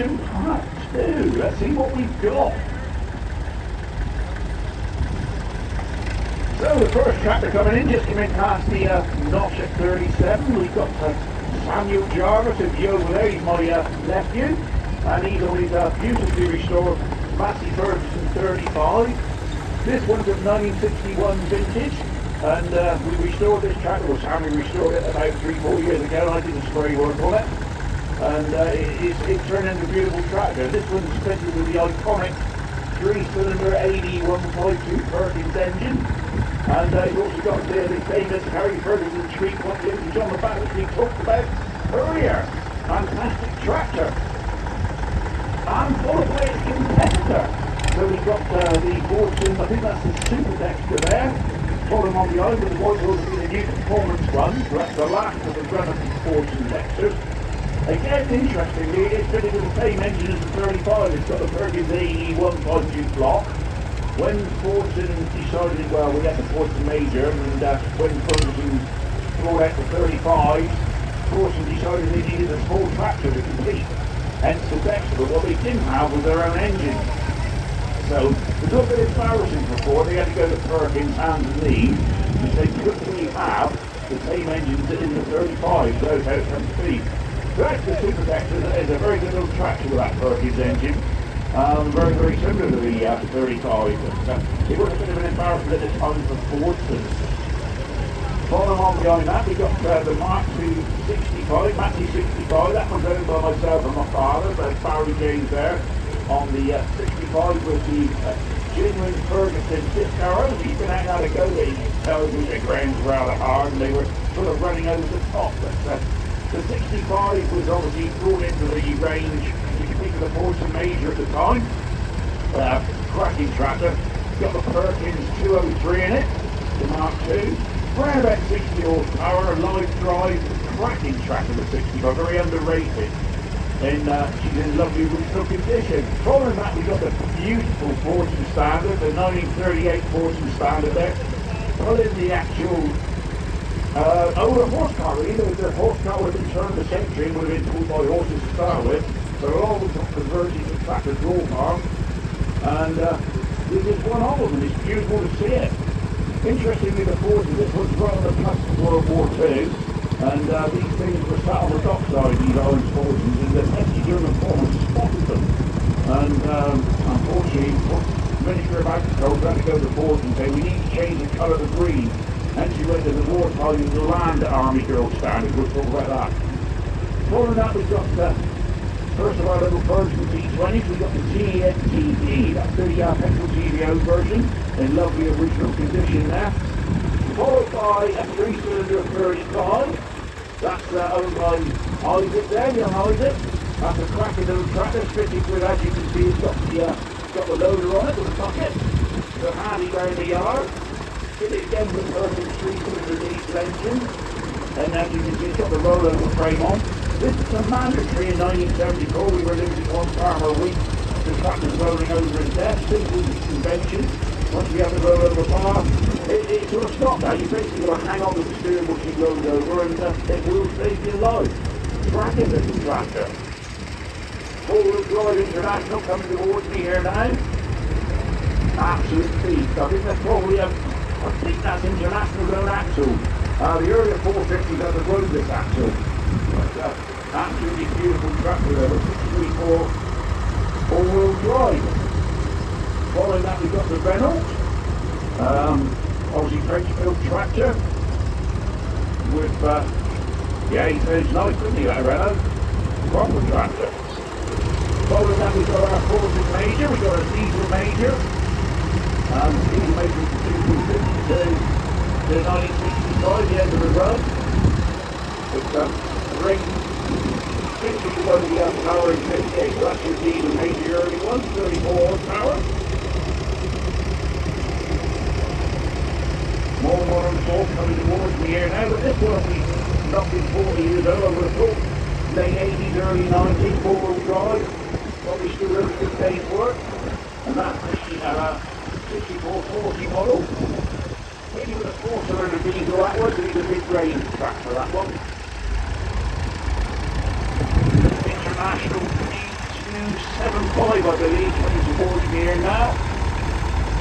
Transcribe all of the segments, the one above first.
Threshing Part 2. Let's see what we've got. So the first tractor coming in, just came in past the notch at 37. We've got Samuel Jarvis, who's over there, he's my nephew, and he's on his beautifully restored Massey Ferguson 35. This one's a 1961 vintage, and we restored this tractor, well Samuel restored it about 3-4 years ago, and I did the spray work on it, and it turned into a beautiful tractor. This one's fitted with the iconic 3-cylinder 8152 Perkins engine. And you've also got the famous Harry Ferguson 3.8 engine on the back, which we talked about earlier. Fantastic tractor. And followed by its competitor. So we've got the Fortune, I think that's the Super Dexter there. Following on behind with the white will be the new performance run. So that's the last of the run of the Fortune Dexters. Again, interestingly, it's fitted with the same engine as the 35. It's got the Perkins 8152 block. When Fortune decided, well, we had the Fortune Major, and when Ferguson brought out the 35, Fortune decided they needed a small tractor to compete, hence the Dexter, but what they didn't have was their own engine. So, it was a bit embarrassing for Ford. They had to go to Perkins and Leaze, because they couldn't really have the same engines in the 35, so that's how it comes to be. So that's the Super Dexter. It's a very good little tractor with that Perkins engine. Very, very similar to the 35, but it was a bit of an embarrassment at the time for Fordson. Following on behind that, we got the Mark II 65, Maxi 65. That one's owned by myself and my father, so Barry James there on the 65 with the genuine Ferguson disc arrows. You can hang out a go there, you can tell the ground's rather hard and they were sort of running over the top. But the 65 was obviously brought into the range. You can think of the Fortune Major at the time. Cracking tractor. Got the Perkins 203 in it, the Mark II. Around about 60 horsepower, live drive, cracking tractor with 65, very underrated. And she's in lovely retail condition. Following that, we've got the beautiful Fortune Standard, the 1938 Fortune Standard there. Following the actual older horsepower, really. The horsepower would have been turned a century and would have been pulled by horses to start with. So we're always converting to tractor draw farm. And this is one of them, and it's beautiful to see it. Interestingly, the Fortune, this was right on the cusp of World War II. And these things were sat on the dockside, these orange Fortunes, and the pesky German foreman spotted them. And unfortunately, the Minister of Agriculture had to go to the board and say, we need to change the colour of the green. And she went to the wartime the Land Army Girl Standard. We'll talk about that. Following that, we've got first of our little Ferguson T20s. We've got the GTD, that's the petrol GVO version, in lovely original condition there. Followed by a 3-cylinder 35. That's owned by Isaac there, young Isaac. That's a cracking little tractor, fitted with, as you can see, it's got the loader on it with a bucket. So handy round the yard. Did it again with Perkins 3-cylinder diesel engine. And as you can see, it's got the rollover frame on. This is a mandatory in 1974. We were losing one farmer a week. The tractor's rolling over in death. Simple convention. Once we have the rollover bar, it sort of stopped now. You basically got to hang on to the steering wheel sheet rolled over and it will save you alive. Cracking little tractor. Four-wheel drive international coming towards me here now. Absolute beast. I think that's probably I think that's international zone axle. The earlier 450s had the roadless axle. But absolutely beautiful tractor there, 634 four-wheel drive. Following that, we've got the Renault, obviously French-built tractor with, yeah, he turns nice, doesn't he, that Renault? Proper tractor. Following that, we've got our Fortune Major, we've got a diesel Major. Diesel Major from 252 to 1965, the end of the run. It's a ring, 50 power in 58, so that's your diesel Major early one, 34 horsepower. More modern Ford coming towards me here now, but this one will be roughly 40 years old, I would have thought. Late 80s, early 90s, four-wheel drive. Probably still really good day for it. And that's the 6440 model. Maybe with a 4-cylinder diesel that was, it's a big range tractor that one. International 75, I believe, coming towards me here now.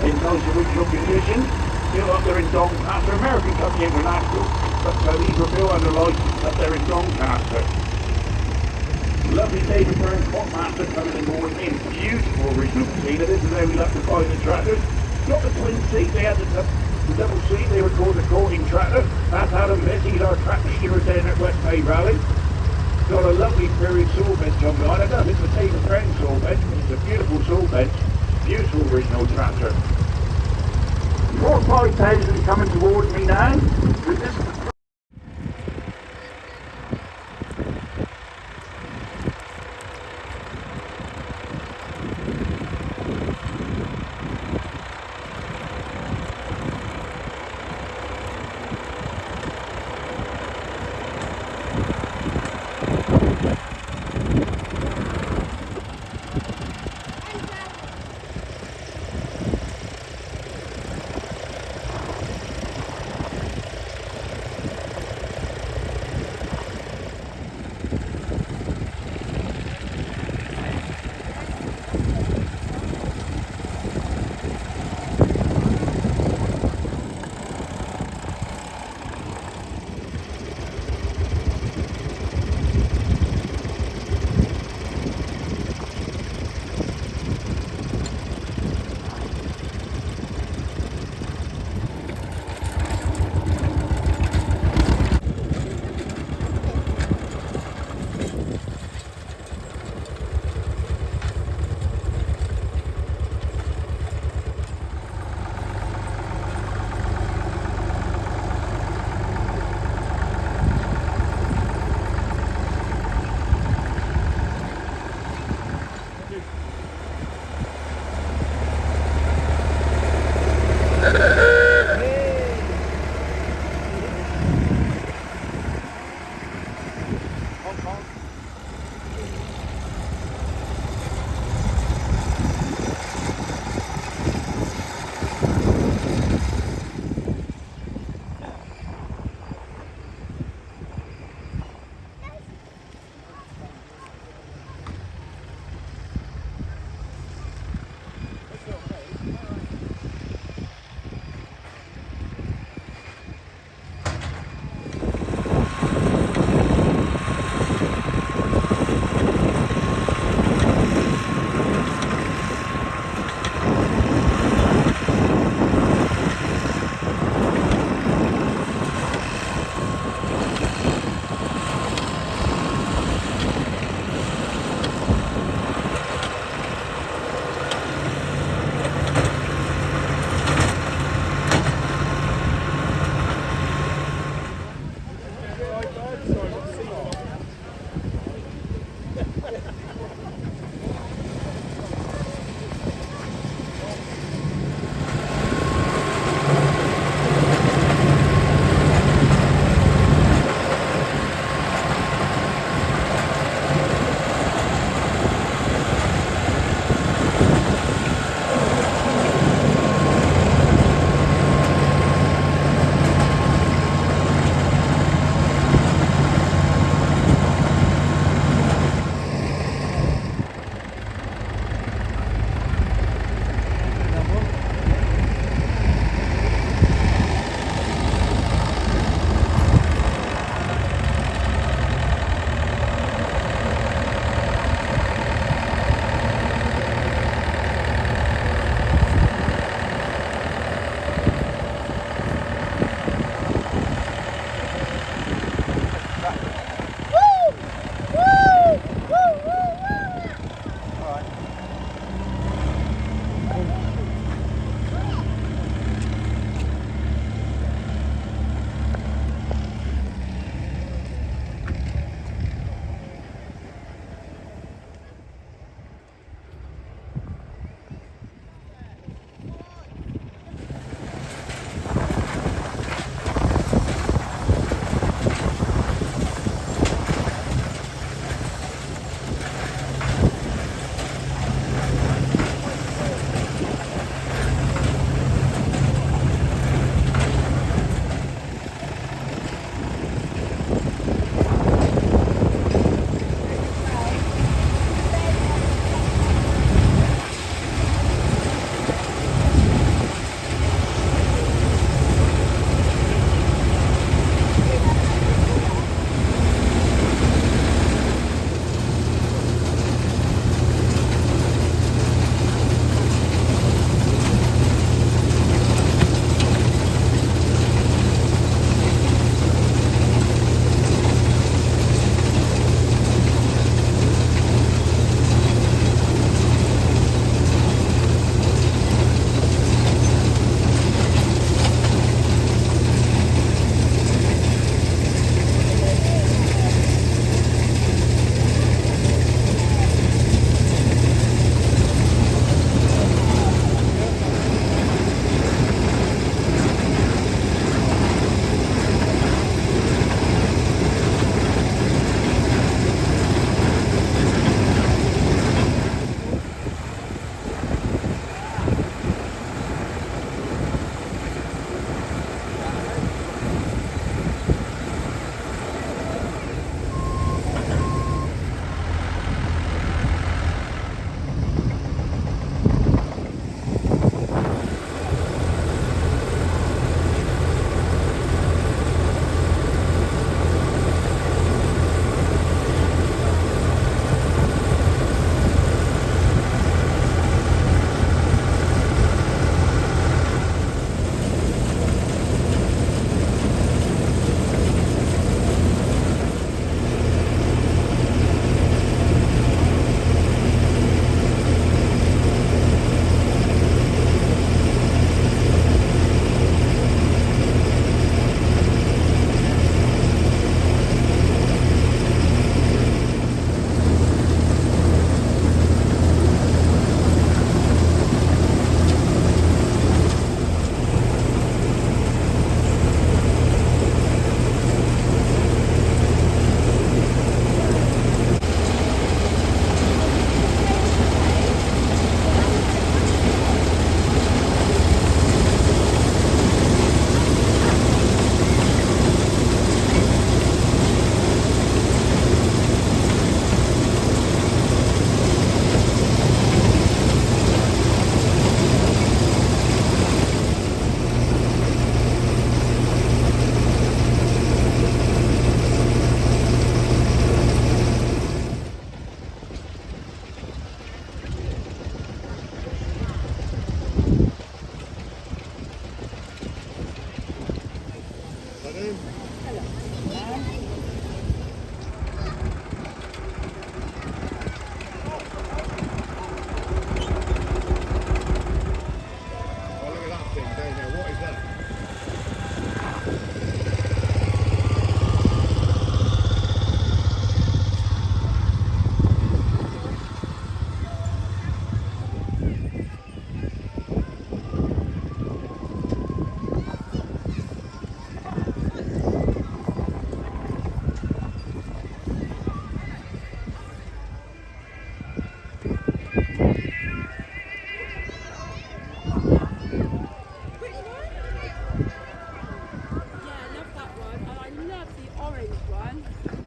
In those original conditions. Still up there in Doncaster. American Company International. But these are still under license up there in Doncaster. Lovely David Byrne Quartmaster coming in board in. Beautiful original casino. This is how we like to find the tractors. Got the twin seat. They had the double seat. They were called the courting tractor. That's Adam Betty. He's our tractor steerer down at West Bay Rally. Got a lovely period saw bench on behind. I don't know if it's a David Byrne saw bench, but it's a beautiful saw bench. Beautiful original tractor. 4 or 5,000 coming towards me now. With this.